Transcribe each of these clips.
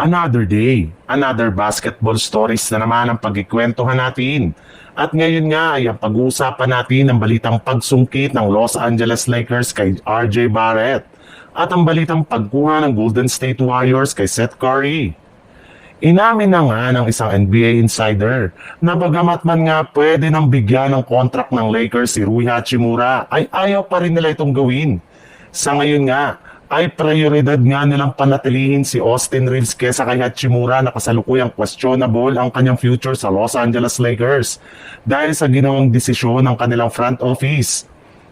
Another day, another basketball stories na naman ang pagkikwentuhan natin. At ngayon nga ay ang pag-uusapan natin ang balitang pagsungkit ng Los Angeles Lakers kay RJ Barrett at ang balitang pagkuha ng Golden State Warriors kay Seth Curry. Inamin na nga ng isang NBA insider na bagamat man nga pwede nang bigyan ng contract ng Lakers si Rui Hachimura ay ayaw pa rin nila itong gawin. Sa ngayon nga ay prioridad nga nilang panatilihin si Austin Reeves kesa kay Hachimura na kasalukuyang questionable ang kanyang future sa Los Angeles Lakers dahil sa ginawang desisyon ng kanilang front office.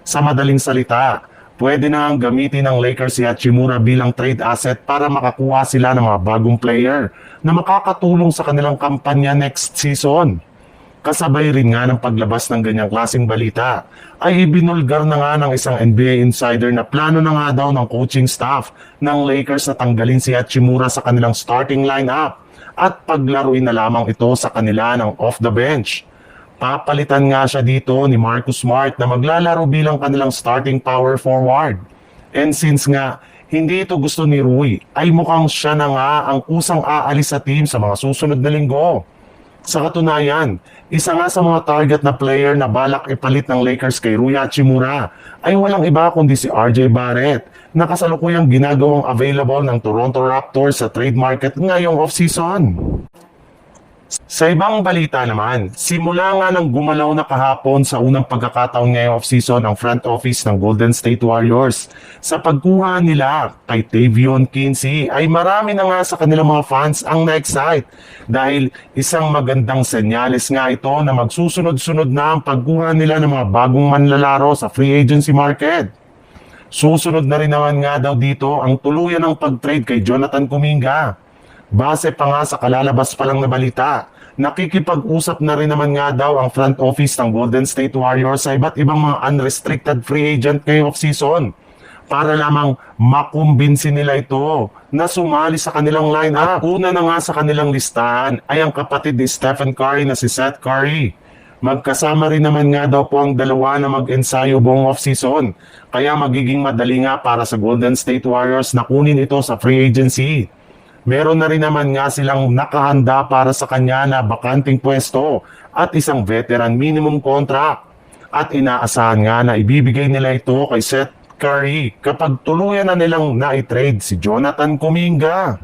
Sa madaling salita, pwede na ang gamitin ng Lakers si Hachimura bilang trade asset para makakuha sila ng mga bagong player na makakatulong sa kanilang kampanya next season. Kasabay rin nga ng paglabas ng ganyang klaseng balita, ay ibinulgar na nga ng isang NBA insider na plano na nga daw ng coaching staff ng Lakers na tanggalin si Hachimura sa kanilang starting lineup at paglaruin na lamang ito sa kanila ng off the bench. Papalitan nga siya dito ni Marcus Smart na maglalaro bilang kanilang starting power forward. And since nga hindi ito gusto ni Rui, ay mukhang siya na nga ang kusang aalis sa team sa mga susunod na linggo. Sa katunayan, isa nga sa mga target na player na balak ipalit ng Lakers kay Rui Hachimura ay walang iba kundi si RJ Barrett na kasalukuyang ginagawang available ng Toronto Raptors sa trade market ngayong off-season. Sa ibang balita naman, simula nga nang gumalaw na kahapon sa unang pagkakataon ngayong off-season ang front office ng Golden State Warriors sa pagkuha nila kay Tavion Kinsey ay marami na nga sa kanilang mga fans ang na-excite dahil isang magandang senyales nga ito na magsusunod-sunod na ang pagkuha nila ng mga bagong manlalaro sa free agency market. Susunod na rin naman nga daw dito ang tuluyan ng pag-trade kay Jonathan Kuminga. Base pa nga sa kalalabas pa lang na balita, nakikipag-usap na rin naman nga daw ang front office ng Golden State Warriors sa iba't ibang mga unrestricted free agent ngayong off-season para lamang makumbinsi nila ito na sumali sa kanilang lineup. At una na nga sa kanilang listahan ay ang kapatid ni Stephen Curry na si Seth Curry. Magkasama rin naman nga daw po ang dalawa na mag-ensayo buong off-season, kaya magiging madali nga para sa Golden State Warriors na kunin ito sa free agency. Meron na rin naman nga silang nakahanda para sa kanya na bakanting pwesto at isang veteran minimum contract. At inaasahan nga na ibibigay nila ito kay Seth Curry kapag tuluyan na nilang na-trade si Jonathan Kuminga.